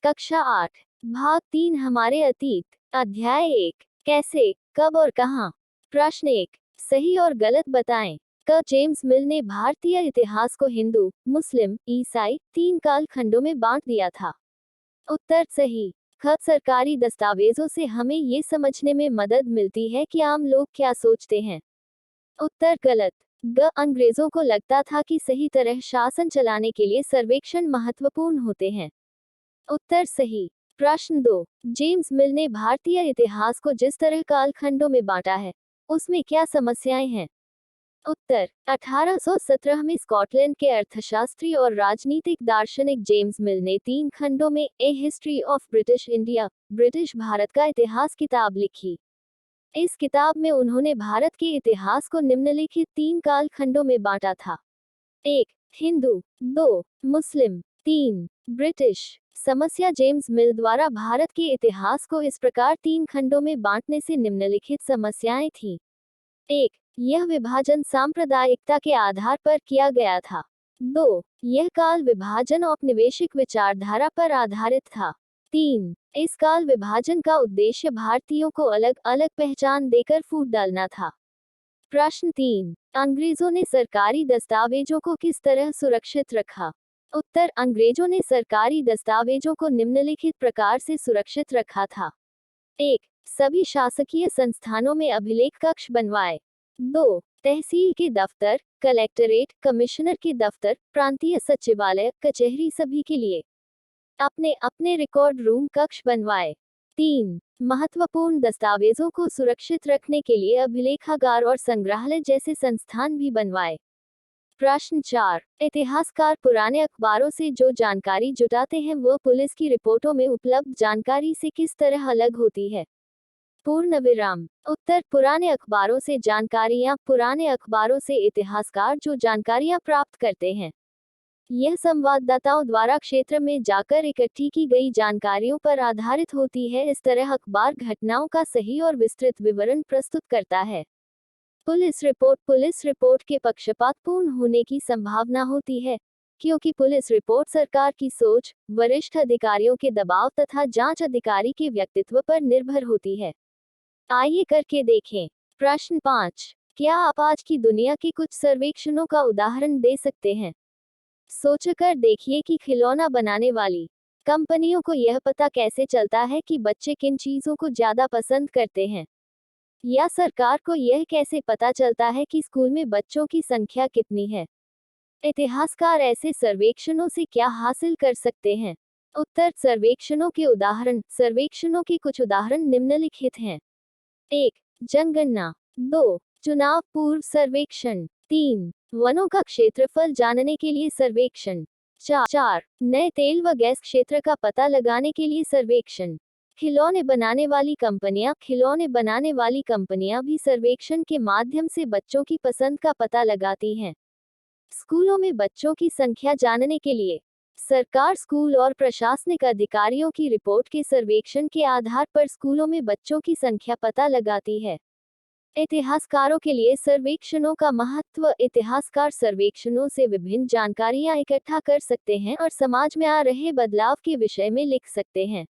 कक्षा 8 भाग 3 हमारे अतीत। अध्याय 1 कैसे, कब और कहाँ। प्रश्न 1 सही और गलत बताएं। क जेम्स मिल ने भारतीय इतिहास को हिंदू, मुस्लिम, ईसाई 3 काल खंडों में बांट दिया था। उत्तर सही। ख सरकारी दस्तावेजों से हमें ये समझने में मदद मिलती है कि आम लोग क्या सोचते हैं। उत्तर गलत। ग अंग्रेजों को लगता था कि सही तरह शासन चलाने के लिए सर्वेक्षण महत्वपूर्ण होते हैं। उत्तर सही। प्रश्न 2 जेम्स मिल ने भारतीय इतिहास को जिस तरह कालखंडों में बांटा है, उसमें क्या समस्याएं हैं। उत्तर 1817 में स्कॉटलैंड के अर्थशास्त्री और राजनीतिक दार्शनिक जेम्स मिल ने 3 खंडों में a history of British India, British Bharat का इतिहास किताब लिखी। इस किताब में उन्होंने भारत के इतिहास को निम्नलिखित 3 काल खंडों में बांटा था। 1 हिंदू, 2 मुस्लिम, 3 ब्रिटिश। समस्या जेम्स मिल द्वारा भारत के इतिहास को इस प्रकार 3 खंडों में बांटने से निम्नलिखित समस्याएं थीं। 1 यह विभाजन सांप्रदायिकता के आधार पर किया गया था। 2 यह काल विभाजन औपनिवेशिक विचारधारा पर आधारित था। 3 इस काल विभाजन का उद्देश्य भारतीयों को अलग अलग पहचान देकर फूट डालना था। प्रश्न 3 अंग्रेजों ने सरकारी दस्तावेजों को किस तरह सुरक्षित रखा। उत्तर अंग्रेजों ने सरकारी दस्तावेजों को निम्नलिखित प्रकार से सुरक्षित रखा था। 1 सभी शासकीय संस्थानों में अभिलेख कक्ष बनवाए। 2 तहसील के दफ्तर, कलेक्टरेट, कमिश्नर के दफ्तर, प्रांतीय सचिवालय, कचहरी सभी के लिए अपने अपने रिकॉर्ड रूम कक्ष बनवाए। 3 महत्वपूर्ण दस्तावेजों को सुरक्षित रखने के लिए अभिलेखागार और संग्रहालय जैसे संस्थान भी बनवाए। प्रश्न 4 इतिहासकार पुराने अखबारों से जो जानकारी जुटाते हैं वह पुलिस की रिपोर्टों में उपलब्ध जानकारी से किस तरह अलग होती है। पूर्ण विराम। उत्तर पुराने अखबारों से जानकारियां। पुराने अखबारों से इतिहासकार जो जानकारियां प्राप्त करते हैं, यह संवाददाताओं द्वारा क्षेत्र में जाकर इकट्ठी की गई जानकारियों पर आधारित होती है। इस तरह अखबार घटनाओं का सही और विस्तृत विवरण प्रस्तुत करता है। पुलिस रिपोर्ट के पक्षपातपूर्ण होने की संभावना होती है, क्योंकि पुलिस रिपोर्ट सरकार की सोच, वरिष्ठ अधिकारियों के दबाव तथा जांच अधिकारी के व्यक्तित्व पर निर्भर होती है। आइए करके देखें। प्रश्न 5 क्या आप आज की दुनिया के कुछ सर्वेक्षणों का उदाहरण दे सकते हैं। सोचकर देखिए कि खिलौना बनाने वाली कंपनियों को यह पता कैसे चलता है कि बच्चे किन चीजों को ज्यादा पसंद करते हैं, या सरकार को यह कैसे पता चलता है कि स्कूल में बच्चों की संख्या कितनी है। इतिहासकार ऐसे सर्वेक्षणों से क्या हासिल कर सकते हैं। उत्तर सर्वेक्षणों के उदाहरण। सर्वेक्षणों के कुछ उदाहरण निम्नलिखित हैं। 1 जनगणना। 2 चुनाव पूर्व सर्वेक्षण। 3 वनों का क्षेत्रफल जानने के लिए सर्वेक्षण। 4 नए तेल व गैस क्षेत्र का पता लगाने के लिए सर्वेक्षण। खिलौने बनाने वाली कंपनियां भी सर्वेक्षण के माध्यम से बच्चों की पसंद का पता लगाती हैं। स्कूलों में बच्चों की संख्या जानने के लिए सरकार स्कूल और प्रशासनिक अधिकारियों की रिपोर्ट के सर्वेक्षण के आधार पर स्कूलों में बच्चों की संख्या पता लगाती है। इतिहासकारों के लिए सर्वेक्षणों का महत्व। इतिहासकार सर्वेक्षणों से विभिन्न जानकारियां इकट्ठा कर सकते हैं और समाज में आ रहे बदलाव के विषय में लिख सकते हैं।